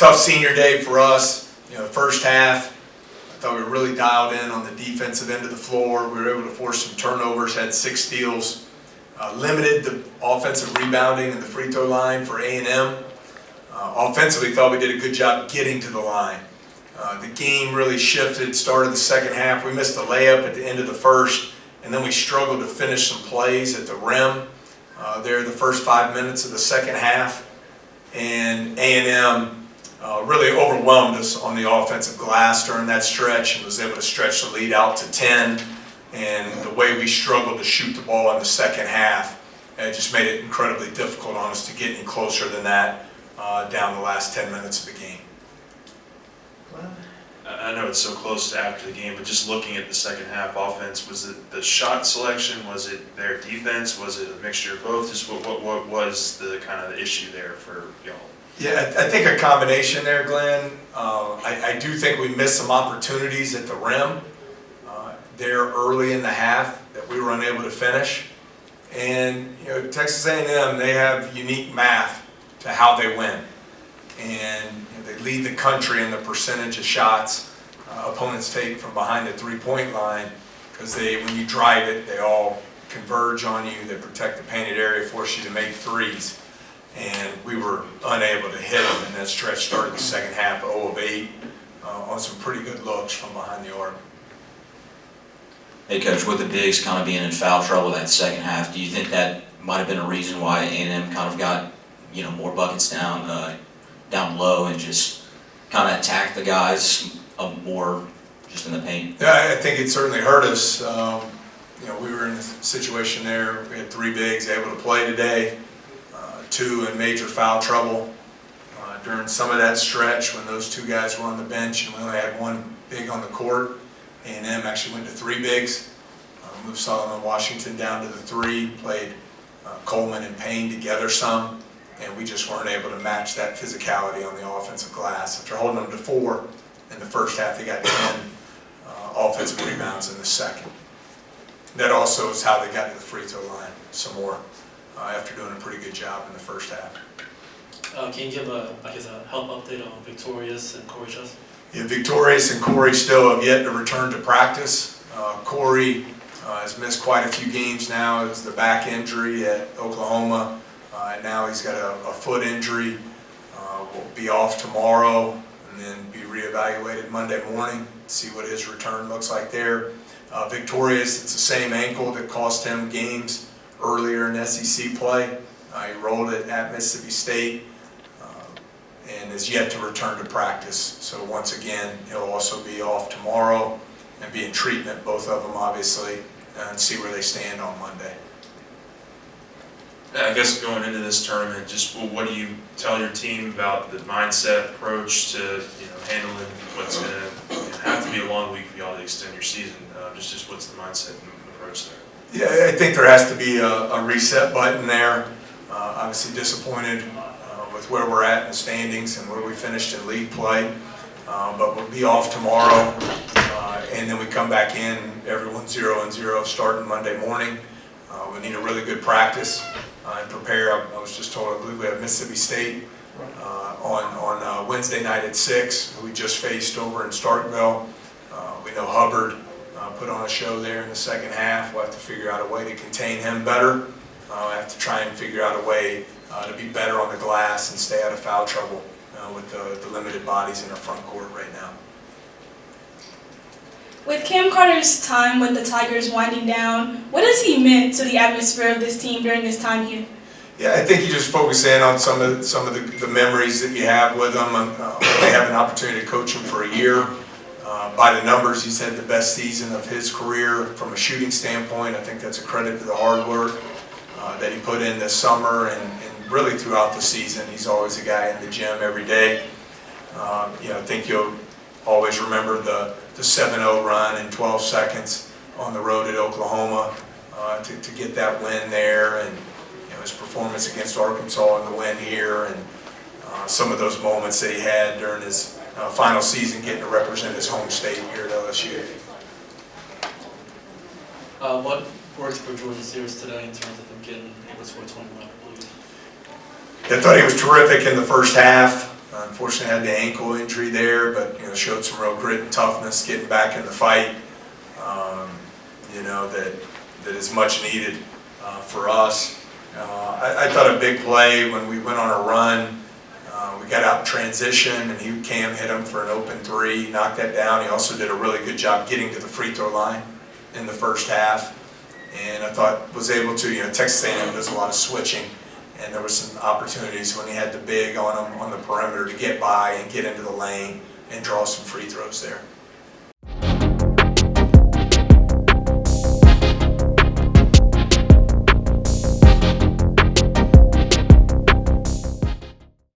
tough senior day for us. The first half, I thought we were really dialed in on the defensive end of the floor. We were able to force some turnovers, had 6 steals, limited the offensive rebounding and the free throw line for A&M. Offensively, thought we did a good job getting to the line. The game really shifted, started the second half. We missed a layup at the end of the first, and then we struggled to finish some plays at the rim there the first 5 minutes of the second half. And A&M really overwhelmed us on the offensive glass during that stretch and was able to stretch the lead out to 10. And the way we struggled to shoot the ball in the second half, it just made it incredibly difficult on us to get any closer than that down the last 10 minutes of the game. I know it's so close to after the game, but just looking at the second half offense, was it the shot selection? Was it their defense? Was it a mixture of both? Just what was the kind of the issue there for y'all? Yeah, I think a combination there, Glenn. I do think we missed some opportunities at the rim there early in the half that we were unable to finish. And Texas A&M, they have unique math to how they win. And they lead the country in the percentage of shots opponents take from behind the three-point line, because when you drive it, they all converge on you. They protect the painted area, force you to make threes. And we were unable to hit them, and that stretch started the second half 0 of 8 on some pretty good looks from behind the arc. Hey, Coach, with the bigs kind of being in foul trouble that second half, do you think that might have been a reason why A&M kind of got more buckets down low and just kind of attacked the guys more just in the paint? Yeah, I think it certainly hurt us. We were in a situation there. We had 3 bigs able to play today, 2 in major foul trouble. During some of that stretch, when those 2 guys were on the bench and we only had 1 big on the court, A&M actually went to 3 bigs. Moved Solomon Washington down to the 3, played Coleman and Payne together some, and we just weren't able to match that physicality on the offensive glass. After holding them to 4 in the first half, they got 10 offensive rebounds in the second. That also is how they got to the free throw line some more after doing a pretty good job in the first half. Can you give a help update on Victorious and Corey Chess? Yeah, Victorious and Corey still have yet to return to practice. Corey has missed quite a few games now. It was the back injury at Oklahoma. And now he's got a foot injury. Will be off tomorrow and then be reevaluated Monday morning. See what his return looks like there. Victorious, it's the same ankle that cost him games earlier in SEC play. He rolled it at Mississippi State and is yet to return to practice. So once again, he'll also be off tomorrow and be in treatment, both of them obviously, and see where they stand on Monday. I guess going into this tournament, just what do you tell your team about the mindset approach to handling what's going to have to be a long week for y'all to extend your season? Just what's the mindset and approach there? Yeah, I think there has to be a reset button there. Obviously disappointed with where we're at in the standings and where we finished in league play, but we'll be off tomorrow, and then we come back in, everyone's 0-0 starting Monday morning. We need a really good practice and prepare. I was just told, I believe we have Mississippi State on Wednesday night at 6, who we just faced over in Starkville. We know Hubbard put on a show there in the second half. We'll have to figure out a way to contain him better. I have to try and figure out a way to be better on the glass and stay out of foul trouble with the limited bodies in our front court right now. With Cam Carter's time with the Tigers winding down, what has he meant to the atmosphere of this team during his time here? Yeah, I think you just focus in on some of the memories that you have with him. They have an opportunity to coach him for a year. By the numbers, he's had the best season of his career from a shooting standpoint. I think that's a credit to the hard work that he put in this summer and really throughout the season. He's always a guy in the gym every day. I think you'll always remember the 7-0 run in 12 seconds on the road at Oklahoma to get that win there, and his performance against Arkansas in the win here, and some of those moments that he had during his final season getting to represent his home state here at LSU. What worked for Jordan Sears today in terms of him getting able to score 21, I believe? I thought he was terrific in the first half. Unfortunately, had the ankle injury there, but showed some real grit and toughness getting back in the fight. That is much needed for us. I thought a big play when we went on a run. We got out in transition, and Cam hit him for an open three, knocked that down. He also did a really good job getting to the free throw line in the first half, and I thought was able to. Texas A&M does a lot of switching, and there was some opportunities when he had the big on him on the perimeter to get by and get into the lane and draw some free throws there.